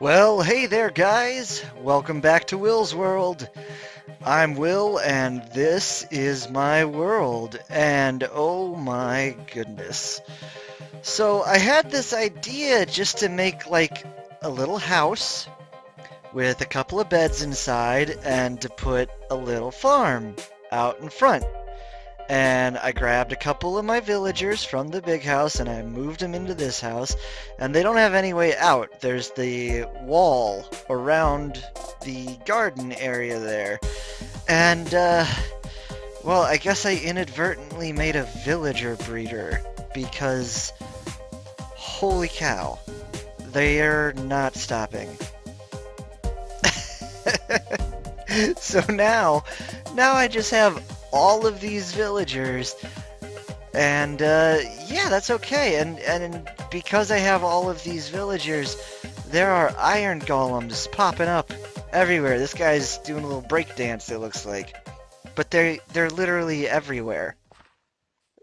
Well, hey there, guys! Welcome back to Will's World. I'm Will, and this is my world. And oh my goodness. So, I had this idea just to make like a little house with a couple of beds inside and to put a little farm out in front. And I grabbed a couple of my villagers from the big house and I moved them into this house, and they don't have any way out. There's the wall around the garden area there. And, well, I guess I inadvertently made a villager breeder because, holy cow, they're not stopping. So now I just have all of these villagers, and yeah, that's okay. And because I have all of these villagers, there are iron golems popping up everywhere. This guy's doing a little break dance, it looks like, but they're literally everywhere.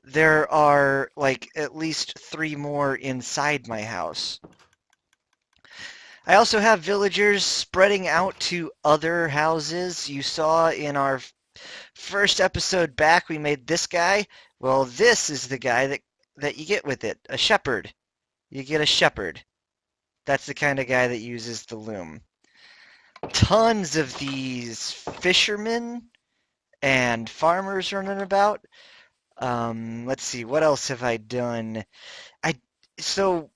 There are like at least 3 more inside my house. I also have villagers spreading out to other houses. You saw in our first episode back, we made this guy. Well, this is the guy that you get with it, a shepherd. You get a shepherd. That's the kind of guy that uses the loom. Tons of these fishermen and farmers running about. Let's see, what else have I done? So,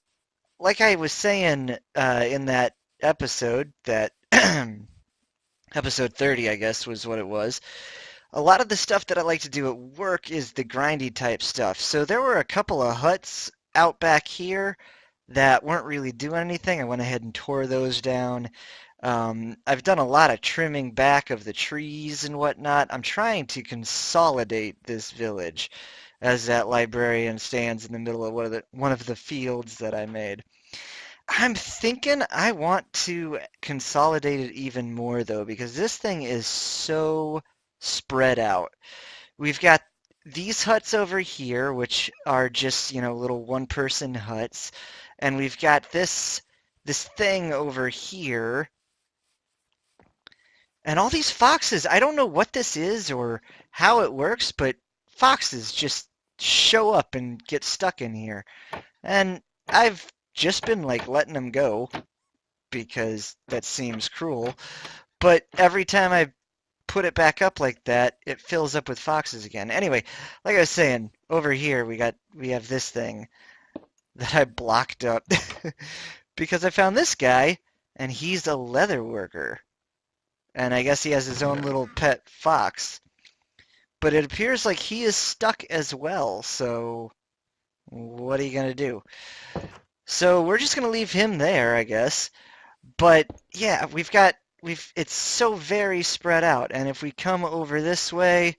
like I was saying in that episode, that episode 30, I guess, was what it was. A lot of the stuff that I like to do at work is the grindy type stuff. So there were a couple of huts out back here that weren't really doing anything. I went ahead and tore those down. I've done a lot of trimming back of the trees and whatnot. I'm trying to consolidate this village as that librarian stands in the middle of one of the fields that I made. I'm thinking I want to consolidate it even more, though, because this thing is so spread out. We've got these huts over here, which are just, little one-person huts, and we've got this thing over here, and all these foxes. I don't know what this is or how it works, but foxes just show up and get stuck in here. And I've just been like letting them go because that seems cruel. But every time I put it back up like that, it fills up with foxes again. Anyway, like I was saying, over here we have this thing that I blocked up because I found this guy and he's a leather worker. And I guess he has his own little pet fox. But it appears like he is stuck as well, so what are you gonna do? So we're just gonna leave him there, I guess. But yeah, it's so very spread out, and if we come over this way,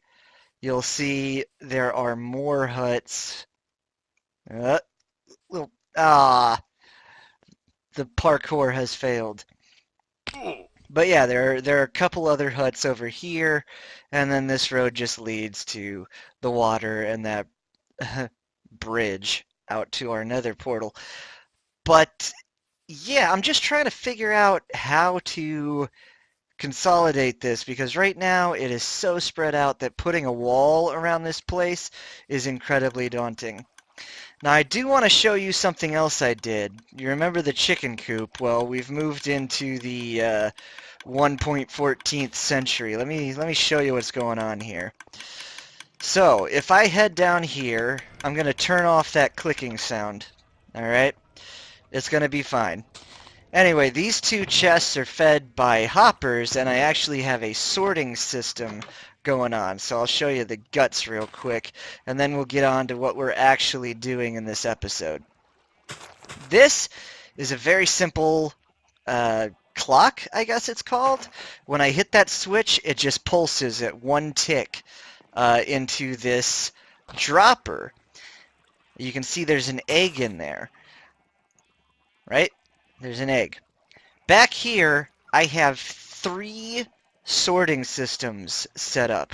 you'll see there are more huts. Little, ah, the parkour has failed. But yeah, there are a couple other huts over here, and then this road just leads to the water and that bridge out to our nether portal. But yeah, I'm just trying to figure out how to consolidate this because right now it is so spread out that putting a wall around this place is incredibly daunting. Now I do want to show you something else I did. You remember the chicken coop? Well, we've moved into the 1.14th century. Let me show you what's going on here. So, if I head down here, I'm going to turn off that clicking sound. Alright? It's going to be fine. Anyway, these 2 chests are fed by hoppers, and I actually have a sorting system going on. So I'll show you the guts real quick, and then we'll get on to what we're actually doing in this episode. This is a very simple clock, I guess it's called. When I hit that switch, it just pulses at 1 tick into this dropper. You can see there's an egg in there. Right? There's an egg. Back here, I have 3 sorting systems set up.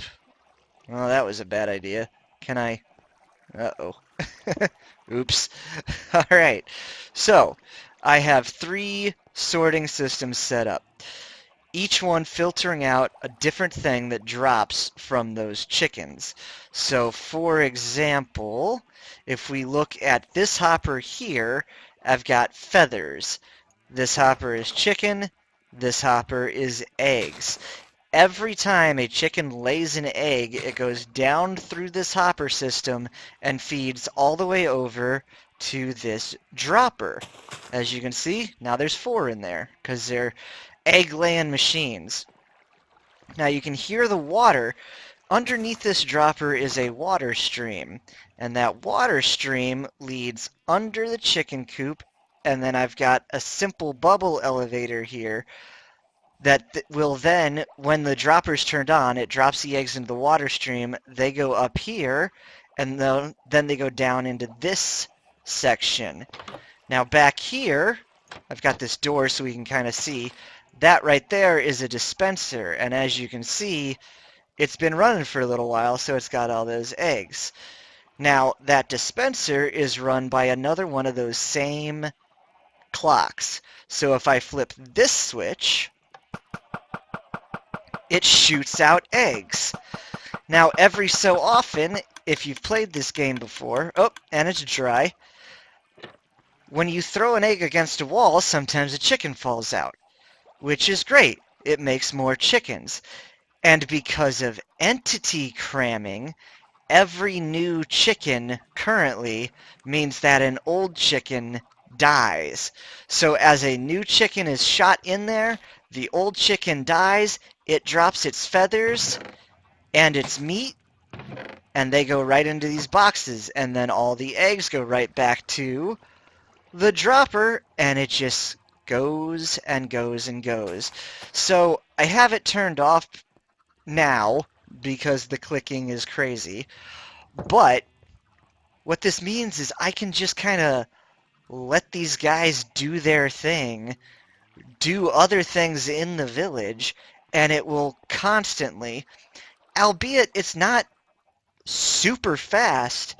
Well, that was a bad idea. Can I? Uh-oh. Oops. Alright. So, I have 3 sorting systems set up, each one filtering out a different thing that drops from those chickens. So, for example, if we look at this hopper here, I've got feathers. This hopper is chicken. This hopper is eggs. Every time a chicken lays an egg, it goes down through this hopper system and feeds all the way over to this dropper. As you can see, now there's 4 in there because they're egg-laying machines. Now you can hear the water. Underneath this dropper is a water stream, and that water stream leads under the chicken coop, and then I've got a simple bubble elevator here that will then, when the dropper's turned on, it drops the eggs into the water stream. They go up here, and then they go down into this section. Now back here, I've got this door so we can kind of see. That right there is a dispenser, and as you can see, it's been running for a little while, so it's got all those eggs. Now, that dispenser is run by another one of those same clocks. So if I flip this switch, it shoots out eggs. Now, every so often, if you've played this game before, oh, and it's dry, when you throw an egg against a wall, sometimes a chicken falls out, which is great. It makes more chickens. And because of entity cramming, every new chicken currently means that an old chicken dies. So as a new chicken is shot in there, the old chicken dies, it drops its feathers and its meat, and they go right into these boxes, and then all the eggs go right back to the dropper, and it just goes and goes and goes. So I have it turned off now because the clicking is crazy, but what this means is I can just kind of let these guys do their thing, do other things in the village, and it will constantly, albeit it's not super fast,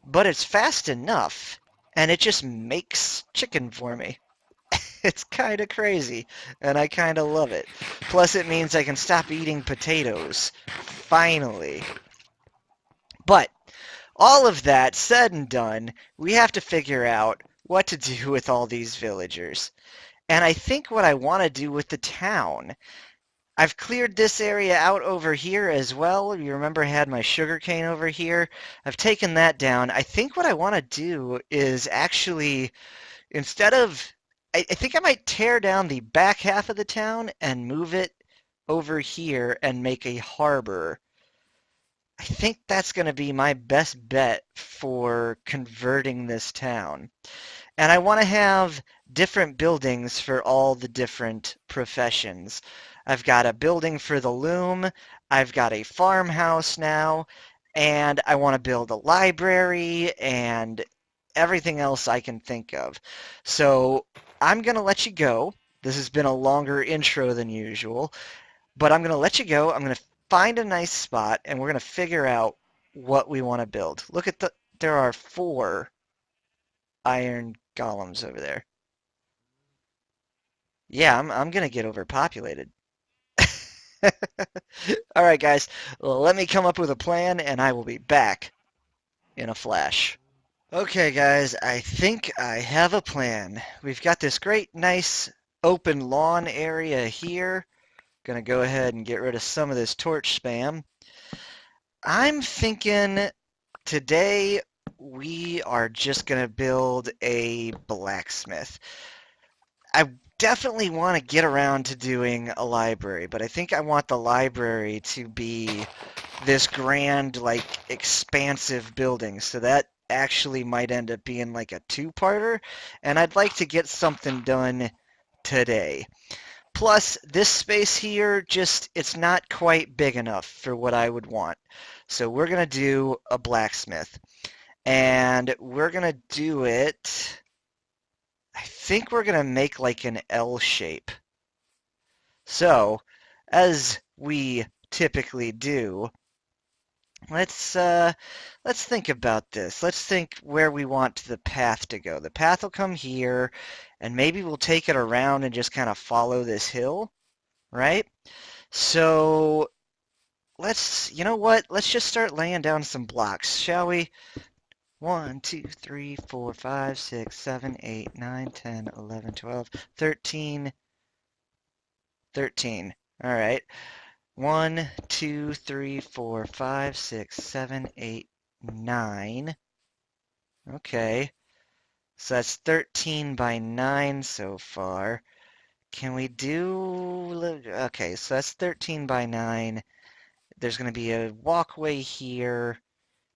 but it's fast enough, and it just makes chicken for me. It's kind of crazy, and I kind of love it. Plus, it means I can stop eating potatoes. Finally. But, all of that said and done, we have to figure out what to do with all these villagers. And I think what I want to do with the town, I've cleared this area out over here as well. You remember I had my sugarcane over here? I've taken that down. I think what I want to do is actually, instead of, I think I might tear down the back half of the town and move it over here and make a harbor. I think that's going to be my best bet for converting this town. And I want to have different buildings for all the different professions. I've got a building for the loom, I've got a farmhouse now, and I want to build a library and everything else I can think of. So I'm going to let you go. This has been a longer intro than usual, but I'm going to let you go. I'm going to find a nice spot, and we're going to figure out what we want to build. Look at there are 4 iron golems over there. Yeah, I'm going to get overpopulated. All right, guys, well, let me come up with a plan, and I will be back in a flash. Okay, guys, I think I have a plan. We've got this great, nice, open lawn area here. Gonna go ahead and get rid of some of this torch spam. I'm thinking today we are just gonna build a blacksmith. I definitely want to get around to doing a library, but I think I want the library to be this grand, like, expansive building, so that actually might end up being like a 2-parter, and I'd like to get something done today. Plus, this space here, it's not quite big enough for what I would want. So we're going to do a blacksmith, and we're going to do it, I think we're going to make like an L shape. So, as we typically do, let's think about this. Let's think where we want the path to go. The path will come here, and maybe we'll take it around and just kind of follow this hill, right? So you know what? Let's just start laying down some blocks, shall we? 1, 2, 3, 4, 5, 6, 7, 8, 9, 10, 11, 12, 13, 13. All right. 1, 2, 3, 4, 5, 6, 7, 8, 9. Okay. So that's 13 by 9 so far. Can we do... Okay, so that's 13 by 9. There's going to be a walkway here,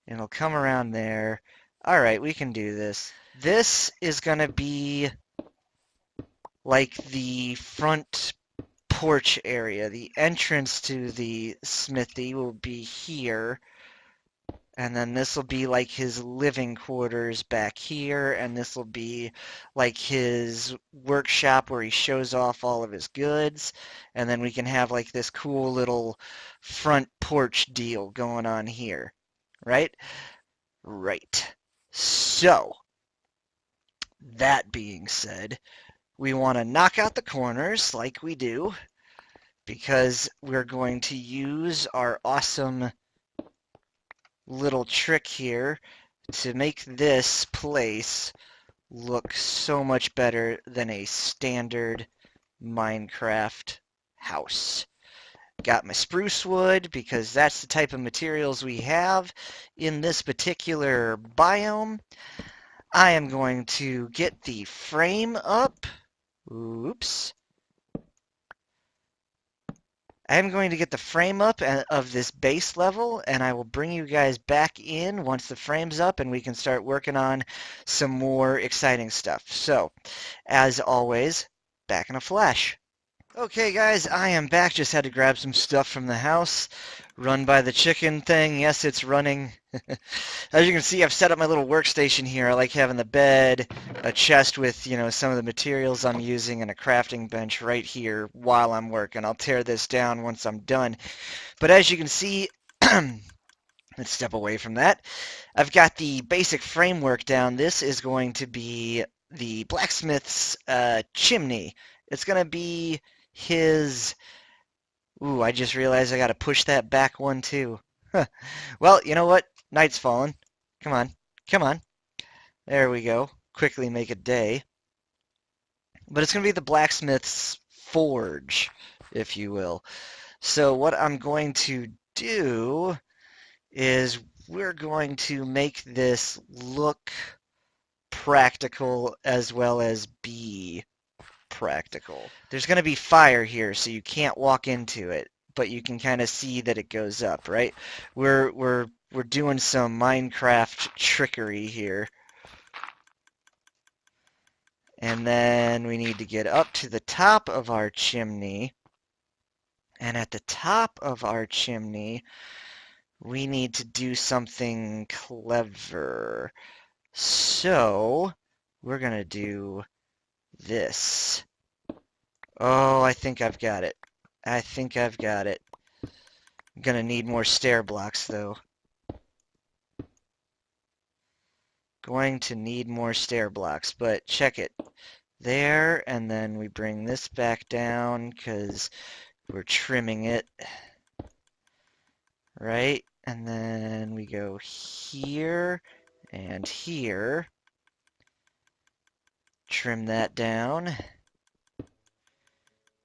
and it'll come around there. All right, we can do this. This is going to be like the front porch area. The entrance to the smithy will be here. And then this will be like his living quarters back here, and this will be like his workshop where he shows off all of his goods. And then we can have like this cool little front porch deal going on here, right? Right. So, that being said, we want to knock out the corners like we do, because we're going to use our awesome little trick here to make this place look so much better than a standard Minecraft house. Got my spruce wood because that's the type of materials we have in this particular biome. I am going to get the frame up. Oops. I'm going to get the frame up of this base level, and I will bring you guys back in once the frame's up and we can start working on some more exciting stuff. So, as always, back in a flash. Okay guys, I am back. Just had to grab some stuff from the house. Run by the chicken thing. Yes, it's running. As you can see, I've set up my little workstation here. I like having the bed, a chest with, some of the materials I'm using, and a crafting bench right here while I'm working. I'll tear this down once I'm done. But as you can see, let's step away from that. I've got the basic framework down. This is going to be the blacksmith's chimney. It's going to be his... Ooh, I just realized I got to push that back one too. Well, you know what? Night's fallen. Come on. Come on. There we go. Quickly make a day. But it's going to be the blacksmith's forge, if you will. So what I'm going to do is we're going to make this look practical as well as be practical. There's going to be fire here, so you can't walk into it, but you can kind of see that it goes up, right? We're doing some Minecraft trickery here. And then we need to get up to the top of our chimney. And at the top of our chimney, we need to do something clever. So, we're going to do this. Oh, I think I've got it. I think I've got it. I'm gonna need more stair blocks, though. Going to need more stair blocks, but check it. There, and then we bring this back down because we're trimming it. Right? And then we go here and here. Trim that down.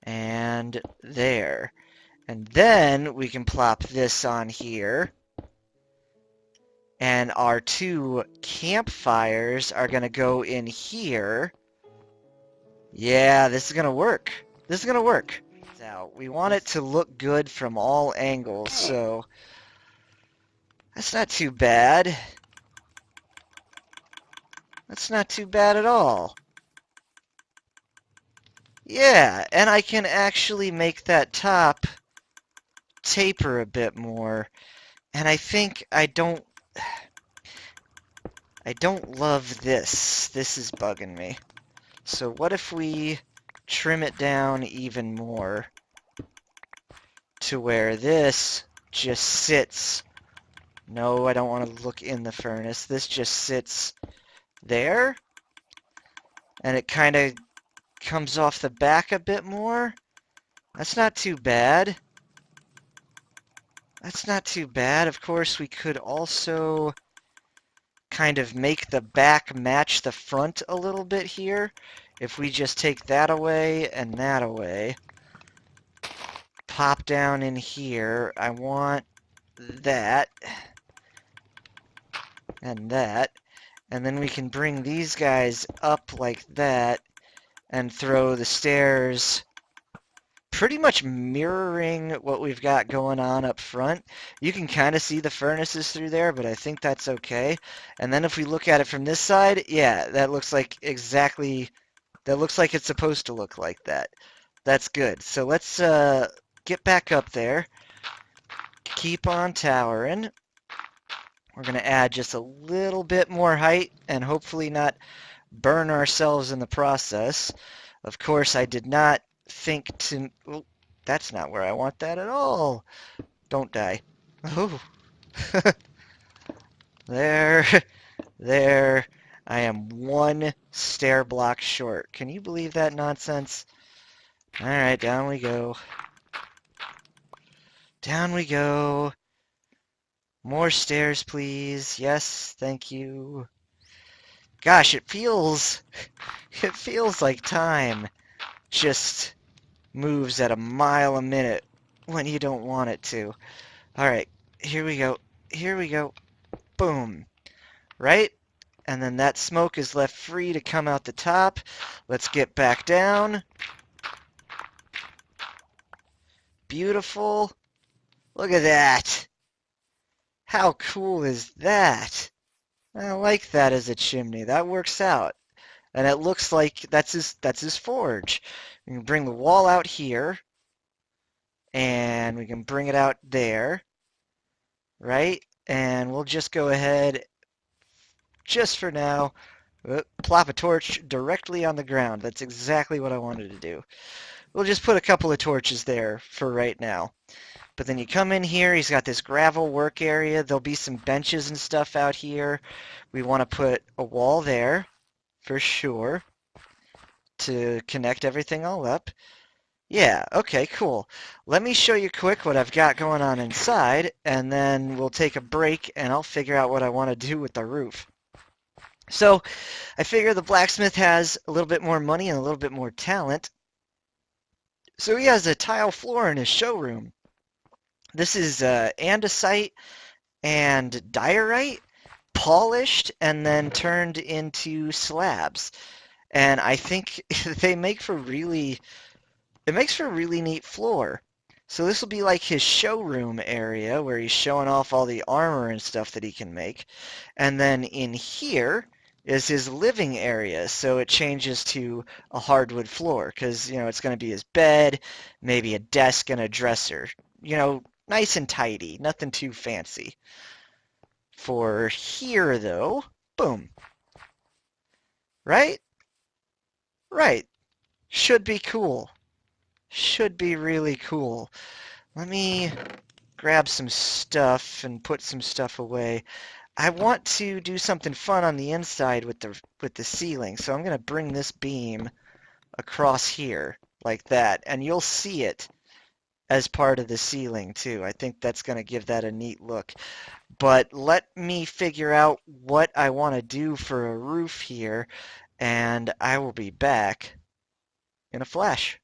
And there. And then we can plop this on here. And our two campfires are going to go in here. Yeah, this is going to work. This is going to work. Now, we want it to look good from all angles, so that's not too bad. That's not too bad at all. Yeah, and I can actually make that top taper a bit more. And I think I don't love this. This is bugging me. So what if we trim it down even more to where this just sits No, I don't want to look in the furnace. This just sits there, and it kind of comes off the back a bit more. That's not too bad. That's not too bad. Of course, we could also kind of make the back match the front a little bit here. If we just take that away and that away, pop down in here. I want that and that. And then we can bring these guys up like that and throw the stairs pretty much mirroring what we've got going on up front. You can kind of see the furnaces through there, but I think that's okay. And then if we look at it from this side, yeah, that looks like that looks like it's supposed to look like that. That's good. So let's get back up there. Keep on towering. We're going to add just a little bit more height and hopefully not burn ourselves in the process. Of course, I did not think to... Oh, that's not where I want that at all. Don't die. Oh. There. There. I am one stair block short. Can you believe that nonsense? All right, down we go. Down we go. More stairs, please. Yes, thank you. Gosh, it feels like time just moves at a mile a minute when you don't want it to. All right, here we go. Here we go. Boom. Right? And then that smoke is left free to come out the top. Let's get back down. Beautiful. Look at that. How cool is that? I like that as a chimney. That works out. And it looks like that's his forge. We can bring the wall out here. And we can bring it out there. Right? And we'll just go ahead, just for now, plop a torch directly on the ground. That's exactly what I wanted to do. We'll just put a couple of torches there for right now. But then you come in here, he's got this gravel work area. There'll be some benches and stuff out here. We want to put a wall there, for sure, to connect everything all up. Yeah, okay, cool. Let me show you quick what I've got going on inside, and then we'll take a break, and I'll figure out what I want to do with the roof. So, I figure the blacksmith has a little bit more money and a little bit more talent. So he has a tile floor in his showroom. This is andesite and diorite polished and then turned into slabs. And I think they make for it makes for a really neat floor. So this will be like his showroom area where he's showing off all the armor and stuff that he can make. And then in here is his living area, so it changes to a hardwood floor because, it's going to be his bed, maybe a desk and a dresser. Nice and tidy, nothing too fancy. For here, though, boom. Right? Right. Should be cool. Should be really cool. Let me grab some stuff and put some stuff away. I want to do something fun on the inside with the ceiling, so I'm going to bring this beam across here like that, and you'll see it as part of the ceiling too. I think that's going to give that a neat look. But let me figure out what I want to do for a roof here, and I will be back in a flash.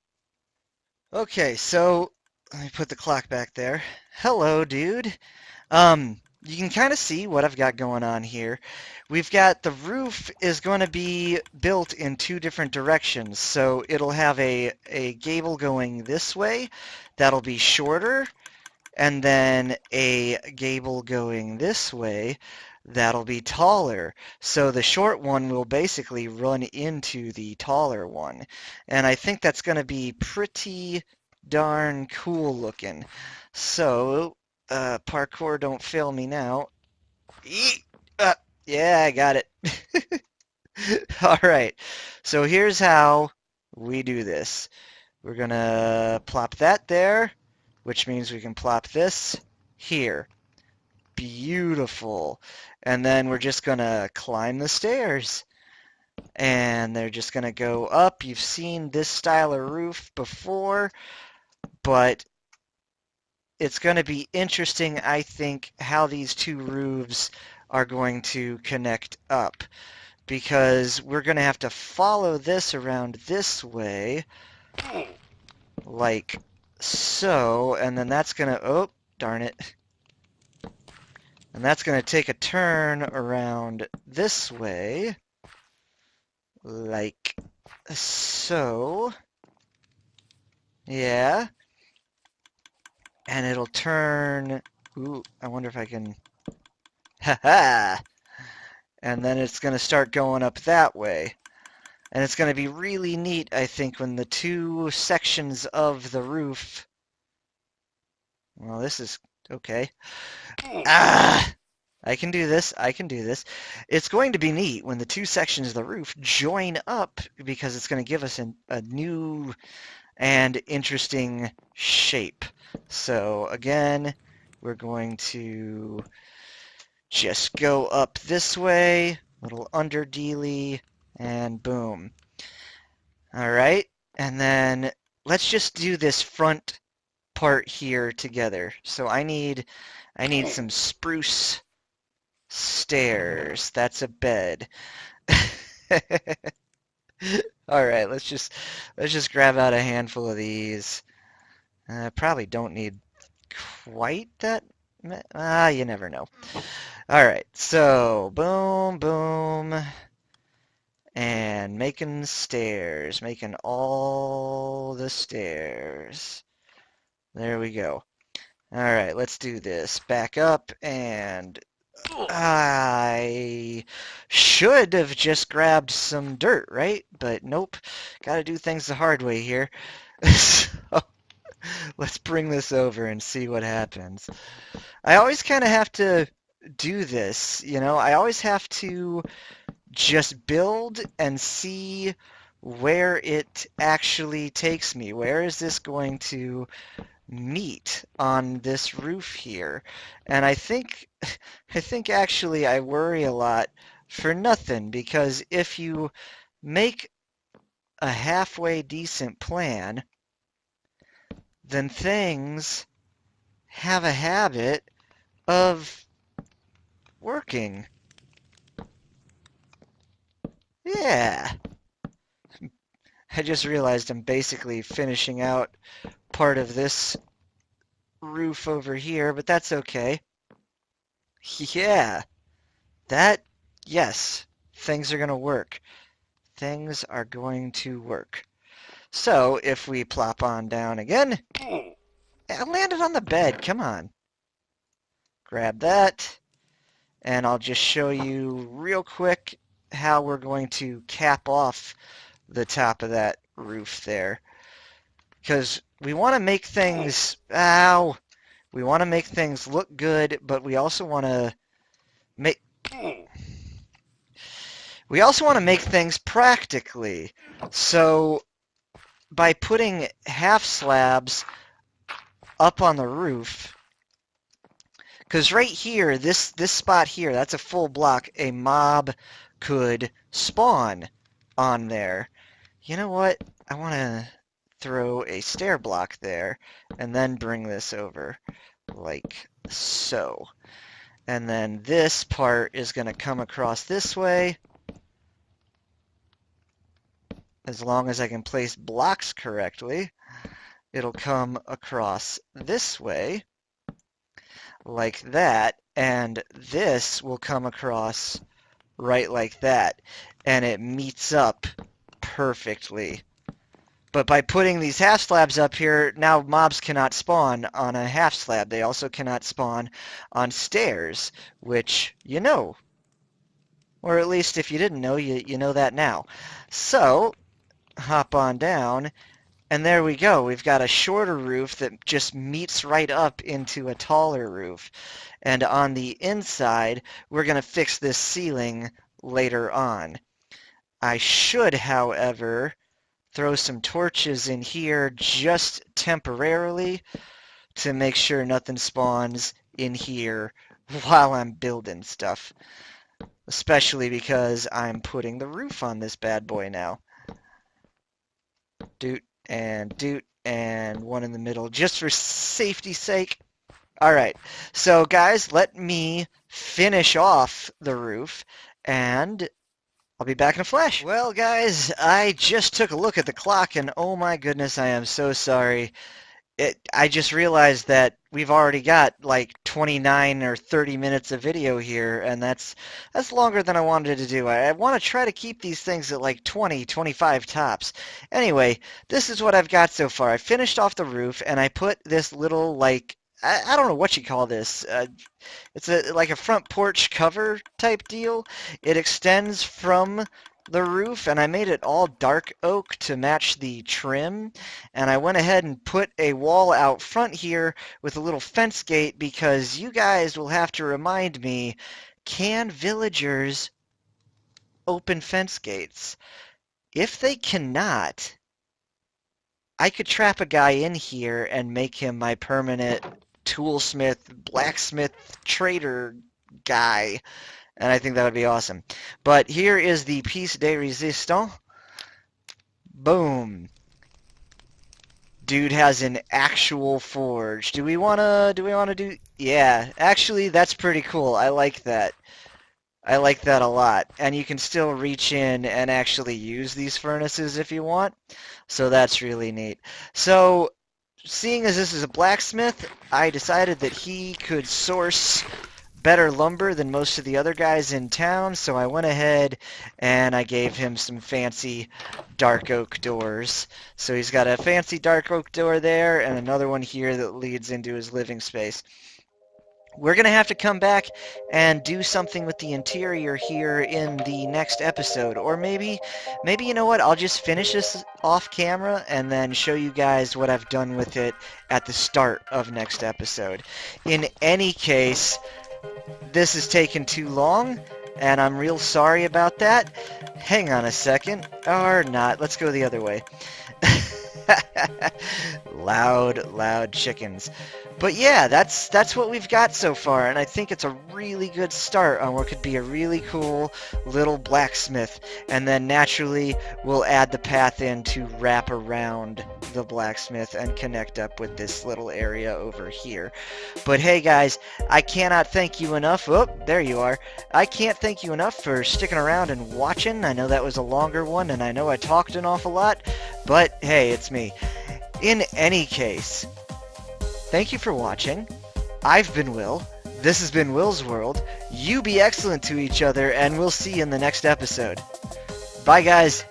Okay, so let me put the clock back there. Hello, dude. You can kind of see what I've got going on here. We've got the roof is going to be built in two different directions. So it'll have a gable going this way. That'll be shorter. And then a gable going this way. That'll be taller. So the short one will basically run into the taller one. And I think that's going to be pretty darn cool looking. So... parkour, don't fail me now. Yeah, I got it. All right. So here's how we do this. We're going to plop that there, which means we can plop this here. Beautiful. And then we're just gonna climb the stairs. And they're just gonna go up. You've seen this style of roof before, but it's gonna be interesting, I think, how these two roofs are going to connect up. Because we're gonna have to follow this around this way, like so, and then that's gonna, oh, darn it. And that's going to take a turn around this way, like so. Yeah. And it'll turn, ooh, I wonder if I can, haha. And then it's going to start going up that way. And it's going to be really neat, I think, when the two sections of the roof, well, this is, okay. Ah! I can do this. I can do this. It's going to be neat when the two sections of the roof join up because it's going to give us a new and interesting shape. So again, we're going to just go up this way, little under dealy, and boom. All right, and then let's just do this front part here together. So I need some spruce stairs. That's a bed. All right, let's just grab out a handful of these. Probably don't need quite that. You never know. All right, so boom, boom, and making stairs, making all the stairs. There we go. All right, let's do this. Back up, and I should have just grabbed some dirt, right? But nope, gotta do things the hard way here. So let's bring this over and see what happens. I always kind of have to do this, you know? I always have to just build and see where it actually takes me. Where is this going to meet on this roof here? And I think actually I worry a lot for nothing, because if you make a halfway decent plan, then things have a habit of working. Yeah. I just realized I'm basically finishing out part of this roof over here, but that's okay. Yeah. Yes, things are going to work. Things are going to work. So if we plop on down again, I landed on the bed. Come on. Grab that. And I'll just show you real quick how we're going to cap off the top of that roof there. Because we want to make things, we want to make things look good, but we also want to make things practically. So by putting half slabs up on the roof, because right here, this spot here, that's a full block, a mob could spawn on there. You know what? I want to throw a stair block there and then bring this over like so. And then this part is going to come across this way. As long as I can place blocks correctly, it'll come across this way, like that, and this will come across right like that, and it meets up perfectly. But by putting these half slabs up here, now mobs cannot spawn on a half slab. They also cannot spawn on stairs, which you know. Or at least if you didn't know, you know that now. So hop on down, and there we go. We've got a shorter roof that just meets right up into a taller roof. And on the inside, we're going to fix this ceiling later on. I should, however, throw some torches in here just temporarily to make sure nothing spawns in here while I'm building stuff. Especially because I'm putting the roof on this bad boy now. Doot, and one in the middle, just for safety's sake. Alright, so guys, let me finish off the roof, and I'll be back in a flash. Well, guys, I just took a look at the clock, and oh my goodness, I am so sorry. I just realized that we've already got like 29 or 30 minutes of video here, and that's longer than I wanted to do. I want to try to keep these things at like 20, 25 tops. Anyway, this is what I've got so far. I finished off the roof, and I put this little, like, I don't know what you call this. It's like a front porch cover type deal. It extends from the roof, and I made it all dark oak to match the trim, and I went ahead and put a wall out front here with a little fence gate because you guys will have to remind me, can villagers open fence gates? If they cannot, I could trap a guy in here and make him my permanent toolsmith, blacksmith, trader guy. And I think that would be awesome. But here is the piece de resistance. Boom. Dude has an actual forge. Do we wanna do? Yeah, actually that's pretty cool. I like that. I like that a lot. And you can still reach in and actually use these furnaces if you want. So that's really neat. So seeing as this is a blacksmith, I decided that he could source better lumber than most of the other guys in town, so I went ahead and I gave him some fancy dark oak doors. So he's got a fancy dark oak door there and another one here that leads into his living space. We're going to have to come back and do something with the interior here in the next episode. Or maybe, you know what, I'll just finish this off camera and then show you guys what I've done with it at the start of next episode. In any case, this has taken too long, and I'm real sorry about that. Hang on a second. Or not. Let's go the other way. Loud chickens. But yeah, that's what we've got so far, and I think it's a really good start on what could be a really cool little blacksmith. And then naturally, we'll add the path in to wrap around the blacksmith and connect up with this little area over here. But hey guys, I cannot thank you enough. Oh, there you are. I can't thank you enough for sticking around and watching. I know that was a longer one, and I know I talked an awful lot, but hey, it's me. In any case, thank you for watching. I've been Will. This has been Will's World. You be excellent to each other, and we'll see you in the next episode. Bye, guys.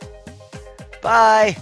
Bye.